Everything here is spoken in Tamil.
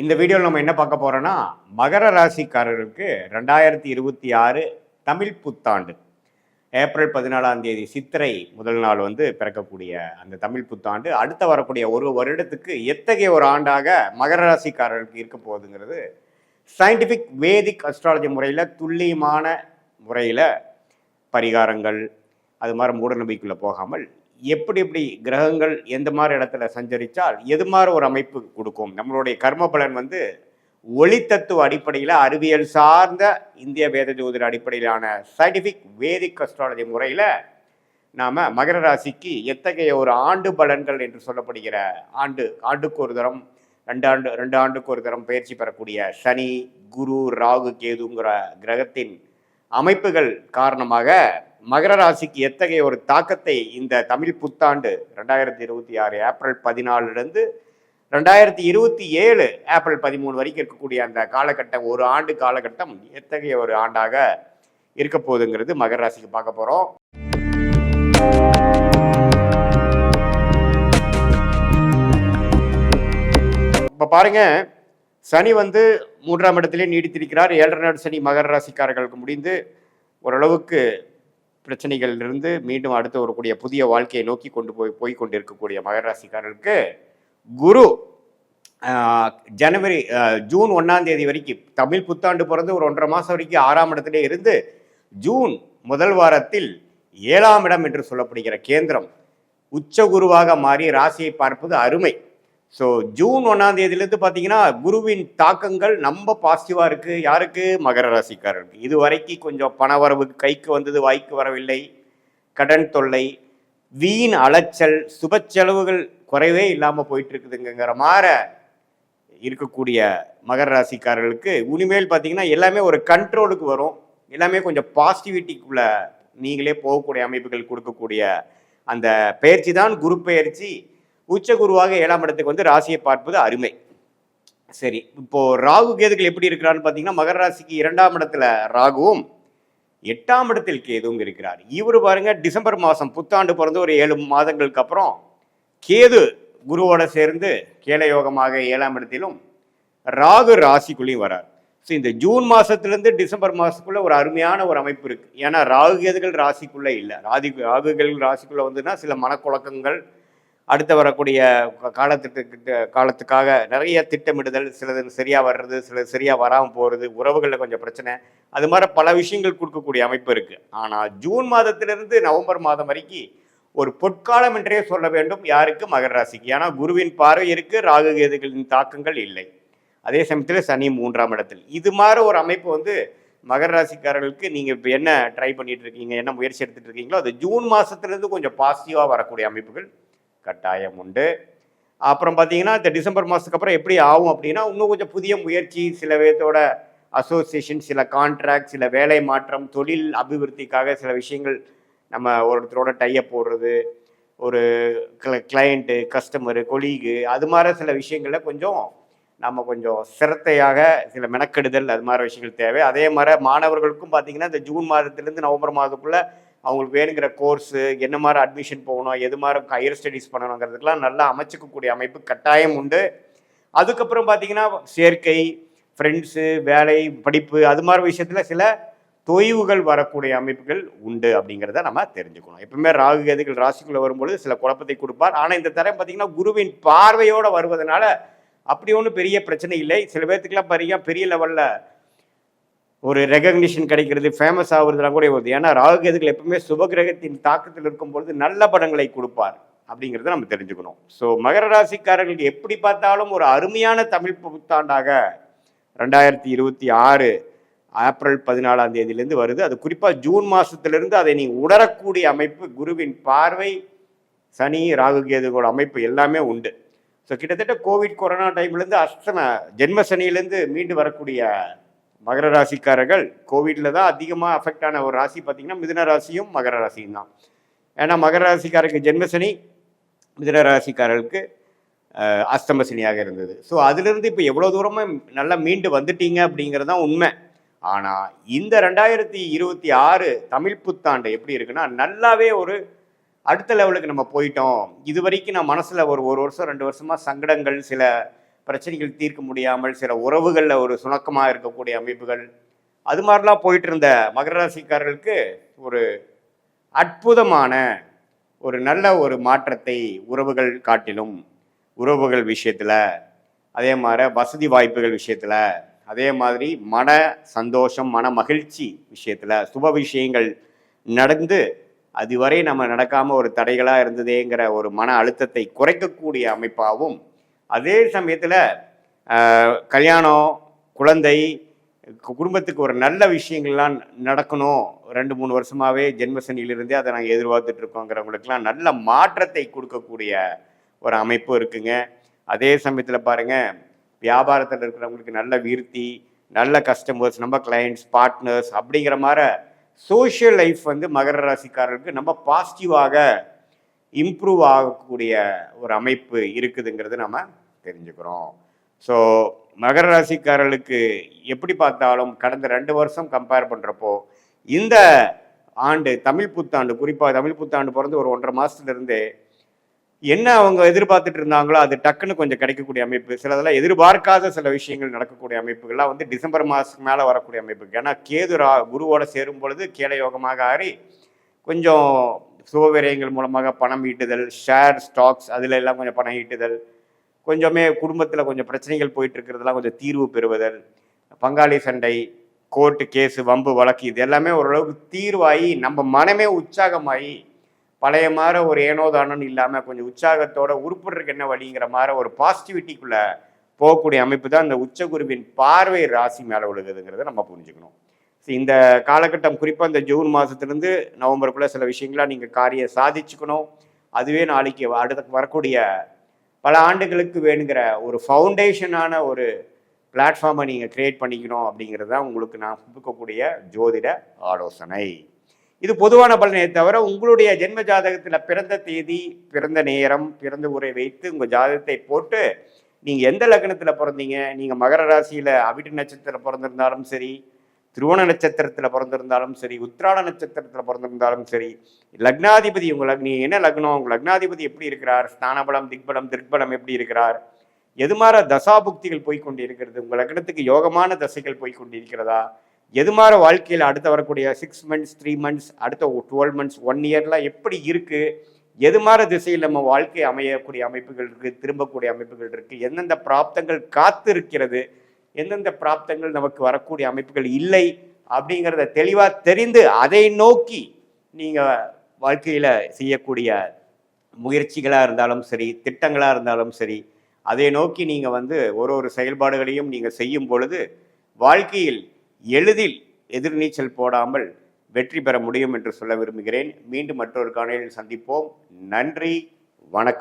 இந்த வீடியோவில் நம்ம என்ன பார்க்க போறோம்னா மகர ராசிக்காரருக்கு 2026 தமிழ் புத்தாண்டு ஏப்ரல் 14ஆம் தேதி சித்திரை முதல் நாள் பிறக்கக்கூடிய அந்த தமிழ் புத்தாண்டு அடுத்த வரக்கூடிய ஒரு வருடத்துக்கு எத்தகைய ஒரு ஆண்டாக மகர ராசிக்காரருக்கு இருக்க போகுதுங்கிறது சயின்டிஃபிக் வேதிக் அஸ்ட்ராலஜி முறையில் துல்லியமான முறையில் பரிகாரங்கள் அது மாதிரி மூடநம்பிக்கைக்குள்ளே போகாமல் எப்படி எப்படி கிரகங்கள் எந்த மாதிரி இடத்துல சஞ்சரித்தால் எது மாதிரி ஒரு அமைப்பு கொடுக்கும். நம்மளுடைய கர்ம பலன் ஒளி தத்துவ அடிப்படையில் அறிவியல் சார்ந்த இந்திய வேத ஜோதிட அடிப்படையிலான சயின்டிஃபிக் வேதிக் அஸ்ட்ராலஜி முறையில் நாம் மகர ராசிக்கு எத்தகைய ஒரு ஆண்டு பலன்கள் என்று சொல்லப்படுகிற ஆண்டுக்கு ஒரு தரம் ரெண்டு ஆண்டுக்கு ஒரு தரம் பயிற்சி பெறக்கூடிய சனி குரு ராகு கேதுங்கிற கிரகத்தின் அமைப்புகள் காரணமாக மகர ராசிக்கு எத்தகைய ஒரு தாக்கத்தை இந்த தமிழ் புத்தாண்டு 2026 ஏப்ரல் 14 2027 ஏப்ரல் 13 வரைக்கும் இருக்கக்கூடிய அந்த காலகட்டம், ஒரு ஆண்டு காலகட்டம் எத்தகைய ஒரு ஆண்டாக இருக்க போகுதுங்கிறது மகர ராசிக்கு பார்க்க போறோம். இப்ப பாருங்க, சனி 3ஆம் இடத்திலே நீடித்திருக்கிறார். 7.5 நாள் சனி மகர ராசிக்காரர்களுக்கு முடிந்து ஓரளவுக்கு பிரச்சனைகளிலிருந்து மீண்டும் அடுத்து வரக்கூடிய புதிய வாழ்க்கையை நோக்கி போய் கொண்டிருக்கக்கூடிய மகர ராசிக்காரர்களுக்கு குரு ஜூன் 1ஆம் தேதி வரைக்கும் தமிழ் புத்தாண்டு பிறந்து ஒரு 1.5 மாதம் வரைக்கும் 6ஆம் இடத்திலே இருந்து ஜூன் முதல் வாரத்தில் 7ஆம் இடம் என்று சொல்லப்படுகிற கேந்திரம் உச்ச குருவாக மாறி ராசியை பார்ப்பது அருமை. ஸோ ஜூன் 1ஆம் தேதியிலேருந்து பார்த்தீங்கன்னா குருவின் தாக்கங்கள் நம்ம பாசிட்டிவாக இருக்குது. யாருக்கு? மகர ராசிக்காரருக்கு. இது வரைக்கும் கொஞ்சம் பணவரவு கைக்கு வந்தது, வாய்க்கு வரவில்லை, கடன் தொல்லை, வீண் அலைச்சல், சுப செலவுகள் குறைவே இல்லாமல் போயிட்டு இருக்குதுங்கிற மாதிரி இருக்கக்கூடிய மகர ராசிக்காரர்களுக்கு இனிமேல் பார்த்தீங்கன்னா எல்லாமே ஒரு கண்ட்ரோலுக்கு வரும். எல்லாமே கொஞ்சம் பாசிட்டிவிட்டிக்குள்ள நீங்களே போகக்கூடிய அமைப்புகள் கொடுக்கக்கூடிய அந்த பயிற்சி தான் குரு பயிற்சி. உச்ச குருவாக 7ஆம் இடத்துக்கு ராசியை பார்ப்பது அருமை. சரி, இப்போ ராகு கேதுகள் எப்படி இருக்கிறான்னு பார்த்தீங்கன்னா மகர ராசிக்கு 2ஆம் இடத்துல ராகுவும் 8ஆம் இடத்தில் கேதுவும் இருக்கிறார். இவர் பாருங்க, டிசம்பர் மாதம் புத்தாண்டு பிறந்து ஒரு 7 மாதங்களுக்கு அப்புறம் கேது குருவோட சேர்ந்து கேலயோகமாக 7ஆம் இடத்திலும் ராகு ராசிக்குள்ளேயும் வரார். ஸோ இந்த ஜூன் மாதத்துலேருந்து டிசம்பர் மாதத்துக்குள்ள ஒரு அருமையான ஒரு அமைப்பு இருக்குது. ஏன்னா ராகு கேதுகள் ராசிக்குள்ளே இல்லை. ராகுகள் ராசிக்குள்ளே சில மனக்குழக்கங்கள், அடுத்து வரக்கூடிய காலத்துக்காக நிறைய திட்டமிடுதல், சிலது சரியாக வர்றது, சிலது சரியாக வராமல் போகிறது, உறவுகளில் கொஞ்சம் பிரச்சனை, அது மாதிரி பல விஷயங்கள் கொடுக்கக்கூடிய அமைப்பு இருக்குது. ஆனால் ஜூன் மாதத்திலிருந்து நவம்பர் மாதம் வரைக்கும் ஒரு பொற்காலம் என்றே சொல்ல வேண்டும். யாருக்கு? மகர ராசிக்கு. ஏன்னா குருவின் பார்வை இருக்குது, ராகு கேதுகளின் தாக்கங்கள் இல்லை. அதே சமயத்தில் சனி 3ஆம் இடத்தில். இது மாதிரி ஒரு அமைப்பு மகர ராசிக்காரர்களுக்கு நீங்கள் இப்போ என்ன ட்ரை பண்ணிட்டு இருக்கீங்க, என்ன முயற்சி எடுத்துகிட்டு இருக்கீங்களோ அது ஜூன் மாதத்துலேருந்து கொஞ்சம் பாசிட்டிவாக வரக்கூடிய அமைப்புகள் கட்டாயம் உண்டு. அப்புறம் பார்த்தீங்கன்னா இந்த டிசம்பர் மாதத்துக்கு அப்புறம் எப்படி ஆகும் அப்படின்னா இன்னும் கொஞ்சம் புதிய முயற்சி, சில பேர்த்தோட அசோசியேஷன், சில கான்ட்ராக்ட், சில வேலை மாற்றம், தொழில் அபிவிருத்திக்காக சில விஷயங்கள், நம்ம ஒருத்தரோட டையப் போடுறது, ஒரு கிளையண்ட்டு, கஸ்டமரு, கொலீகு, அது மாதிரி சில விஷயங்களில் நம்ம கொஞ்சம் சிரத்தையாக சில மெனக்கெடுதல், அது மாதிரி விஷயங்கள் தேவை. அதே மாதிரி மாணவர்களுக்கும் பார்த்தீங்கன்னா இந்த ஜூன் மாதத்துலேருந்து நவம்பர் மாதத்துக்குள்ளே அவங்களுக்கு வேணுங்கிற கோர்ஸு, என்ன மாதிரி அட்மிஷன் போகணும், எது மாதிரி ஹையர் ஸ்டடீஸ் பண்ணணுங்கிறதுக்கெலாம் நல்லா அமைச்சிக்கக்கூடிய அமைப்பு கட்டாயம் உண்டு. அதுக்கப்புறம் பார்த்தீங்கன்னா சேர்க்கை, ஃப்ரெண்ட்ஸு, வேலை, படிப்பு, அது மாதிரி விஷயத்தில் சில தொய்வுகள் வரக்கூடிய அமைப்புகள் உண்டு அப்படிங்கிறத நம்ம தெரிஞ்சுக்கணும். எப்பவுமே ராகு கேதுகள் ராசிக்குள்ளே வரும்பொழுது சில குழப்பத்தை கொடுப்பார். ஆனால் இந்த தரம் பார்த்தீங்கன்னா குருவின் பார்வையோடு வருவதனால அப்படி ஒன்றும் பெரிய பிரச்சனை இல்லை. சில பேர்த்துக்கெல்லாம் பாருங்க பெரிய லெவலில் ஒரு ரெகக்னிஷன் கிடைக்கிறது, ஃபேமஸ் ஆகுறதுலாம் கூட வருது. ஏன்னா ராகு கேதுகள் எப்பவுமே சுபகிரகத்தின் தாக்கத்தில் இருக்கும்பொழுது நல்ல படங்களை கொடுப்பார் அப்படிங்கிறத நம்ம தெரிஞ்சுக்கணும். ஸோ மகர ராசிக்காரர்களுக்கு எப்படி பார்த்தாலும் ஒரு அருமையான தமிழ் புத்தாண்டாக 2026 ஏப்ரல் 14ஆம் தேதியிலேருந்து வருது. அது குறிப்பாக ஜூன் மாதத்திலிருந்து அதை நீ உணரக்கூடிய அமைப்பு, குருவின் பார்வை, சனி ராகு கேதுகளோட அமைப்பு எல்லாமே உண்டு. ஸோ கிட்டத்தட்ட கோவிட் கொரோனா டைம்லேருந்து ஜென்ம சனியிலேருந்து மீண்டு வரக்கூடிய மகர ராசிக்காரர்கள் கோவிட்ல தான் அதிகமாக அஃபெக்ட் ஆன ஒரு ராசி பார்த்தீங்கன்னா மிதுன ராசியும் மகர ராசியும் தான். ஏன்னா மகர ராசிக்காரருக்கு ஜென்மசனி, மிதுன ராசிக்காரர்களுக்கு அஸ்தம சனியாக இருந்தது. ஸோ அதுலேருந்து இப்போ எவ்வளோ தூரமாக நல்லா மீண்டு வந்துட்டீங்க அப்படிங்கிறது தான் உண்மை. ஆனால் இந்த 2026 தமிழ் புத்தாண்டு எப்படி இருக்குன்னா நல்லாவே ஒரு அடுத்த லெவலுக்கு நம்ம போயிட்டோம். இது வரைக்கும் நான் மனசில் ஒரு வருஷம் 2 வருஷமாக சங்கடங்கள், சில பிரச்சனைகள் தீர்க்க முடியாமல் சில உறவுகளில் ஒரு சுணக்கமாக இருக்கக்கூடிய அமைப்புகள், அது மாதிரிலாம் போயிட்டு இருந்த மகர ராசிக்காரர்களுக்கு ஒரு அற்புதமான ஒரு நல்ல ஒரு மாற்றத்தை உறவுகள் காட்டிலும், உறவுகள் விஷயத்தில், அதே மாதிரி வசதி வாய்ப்புகள் விஷயத்தில், அதே மாதிரி மன சந்தோஷம் மன மகிழ்ச்சி விஷயத்தில் சுப விஷயங்கள் நடந்து அதுவரை நம்ம நடக்காமல் ஒரு தடைகளாக இருந்ததேங்கிற ஒரு மன அழுத்தத்தை குறைக்கக்கூடிய அமைப்பாகவும், அதே சமயத்தில் கல்யாணம், குழந்தை, குடும்பத்துக்கு ஒரு நல்ல விஷயங்கள்லாம் நடக்கணும், 2-3 வருஷமாகவே ஜென்மசனியிலிருந்தே அதை நாங்கள் எதிர்பார்த்துட்டு இருக்கோங்கிறவங்களுக்கெல்லாம் நல்ல மாற்றத்தை கொடுக்கக்கூடிய ஒரு அமைப்பு இருக்குங்க. அதே சமயத்தில் பாருங்கள், வியாபாரத்தில் இருக்கிறவங்களுக்கு நல்ல விருத்தி, நல்ல கஸ்டமர்ஸ், நம்ம கிளையண்ட்ஸ், பார்ட்னர்ஸ் அப்படிங்கிற மாதிரி சோஷியல் லைஃப் வந்து மகர ராசிக்காரர்களுக்கு நம்ம பாசிட்டிவாக இம்ப்ரூவ் ஆகக்கூடிய ஒரு அமைப்பு இருக்குதுங்கிறது நம்ம தெரிஞ்சுக்கிறோம். ஸோ மகர ராசிக்காரர்களுக்கு எப்படி பார்த்தாலும் கடந்த 2 வருஷம் கம்பேர் பண்ணுறப்போ இந்த ஆண்டு தமிழ் புத்தாண்டு, குறிப்பாக தமிழ் புத்தாண்டு பிறந்து ஒரு 1.5 மாதத்துலேருந்து என்ன அவங்க எதிர்பார்த்துட்டு இருந்தாங்களோ அது டக்குன்னு கொஞ்சம் கிடைக்கக்கூடிய அமைப்பு, சிலதெல்லாம் எதிர்பார்க்காத சில விஷயங்கள் நடக்கக்கூடிய அமைப்புகள்லாம் வந்து டிசம்பர் மாதத்துக்கு மேலே வரக்கூடிய அமைப்பு. ஏன்னா கேது குருவோட சேரும் பொழுது கேள யோகமாக ஆறி கொஞ்சம் சுபவிரயங்கள் மூலமாக பணம் ஈட்டுதல், ஷேர் ஸ்டாக்ஸ் அதில் எல்லாம் கொஞ்சம் பணம் ஈட்டுதல், கொஞ்சமே குடும்பத்தில் கொஞ்சம் பிரச்சனைகள் போயிட்டு இருக்கிறதெல்லாம் கொஞ்சம் தீர்வு பெறுவதல், பங்காளி சண்டை, கோர்ட்டு கேஸு, வம்பு வழக்கு, இது எல்லாமே ஓரளவுக்கு தீர்வாகி நம்ம மனமே உற்சாகமாகி பழைய மாதிரி ஒரு ஏனோதானன்னு இல்லாமல் கொஞ்சம் உற்சாகத்தோட உருப்படுறதுக்கு என்ன வழிங்கிற மாதிரி ஒரு பாசிட்டிவிட்டிக்குள்ளே போகக்கூடிய அமைப்பு தான் இந்த உச்சகுருவின் பார்வை ராசி மேலே விழுகுதுங்கிறத நம்ம புரிஞ்சுக்கணும். இந்த காலகட்டம் குறிப்பாக இந்த ஜூன் மாதத்துலேருந்து நவம்பருக்குள்ளே சில விஷயங்களாக நீங்கள் காரியம் சாதிச்சுக்கணும். அதுவே நாளைக்கு அடுத்த வரக்கூடிய பல ஆண்டுகளுக்கு வேணுங்கிற ஒரு ஃபவுண்டேஷனான ஒரு பிளாட்ஃபார்மை நீங்கள் கிரியேட் பண்ணிக்கணும் அப்படிங்கிறது தான் உங்களுக்கு நான் கொடுக்கக்கூடிய ஜோதிட ஆலோசனை. இது பொதுவான பலனை தவிர உங்களுடைய ஜென்ம ஜாதகத்தில் பிறந்த தேதி, பிறந்த நேரம், பிறந்த ஊரை வைத்து உங்கள் ஜாதகத்தை போட்டு நீங்கள் எந்த லக்னத்தில் பிறந்தீங்க, நீங்கள் மகர ராசியில் அவிட்ட நட்சத்திரத்தில் பிறந்திருந்தாலும் சரி, திருவோண நட்சத்திரத்தில் பிறந்திருந்தாலும் சரி, உத்திராட நட்சத்திரத்தில் பிறந்திருந்தாலும் சரி, லக்னாதிபதி நீ என்ன லக்னம், உங்கள் லக்னாதிபதி எப்படி இருக்கிறார், ஸ்தானபலம், திக்பலம், திருப்பலம் எப்படி இருக்கிறார், எது மாதிரி தசாபுக்திகள் போய்கொண்டு இருக்கிறது, உங்கள் லக்னத்துக்கு யோகமான தசைகள் போய்கொண்டிருக்கிறதா, எது மாதிரி வாழ்க்கையில் அடுத்த வரக்கூடிய 6 months 3 months அடுத்த 12 months 1 yearலாம் எப்படி இருக்குது, எது மாதிரி திசையில் நம்ம வாழ்க்கை அமையக்கூடிய அமைப்புகள் இருக்குது, திரும்பக்கூடிய அமைப்புகள் இருக்குது, எந்தெந்த பிராப்தங்கள் காத்து இருக்கிறது, எந்தெந்த பிராப்தங்கள் நமக்கு வரக்கூடிய அமைப்புகள் இல்லை அப்படிங்கிறத தெளிவாக தெரிந்து அதை நோக்கி நீங்கள் வாழ்க்கையில் செய்யக்கூடிய முயற்சிகளாக இருந்தாலும் சரி, திட்டங்களாக இருந்தாலும் சரி, அதை நோக்கி நீங்கள் வந்து ஒரு செயல்பாடுகளையும் நீங்கள் செய்யும் பொழுது வாழ்க்கையில் எளிதில் எதிர்நீச்சல் போடாமல் வெற்றி பெற முடியும் என்று சொல்ல விரும்புகிறேன். மீண்டும் மற்றொரு காணொளியில் சந்திப்போம். நன்றி, வணக்கம்.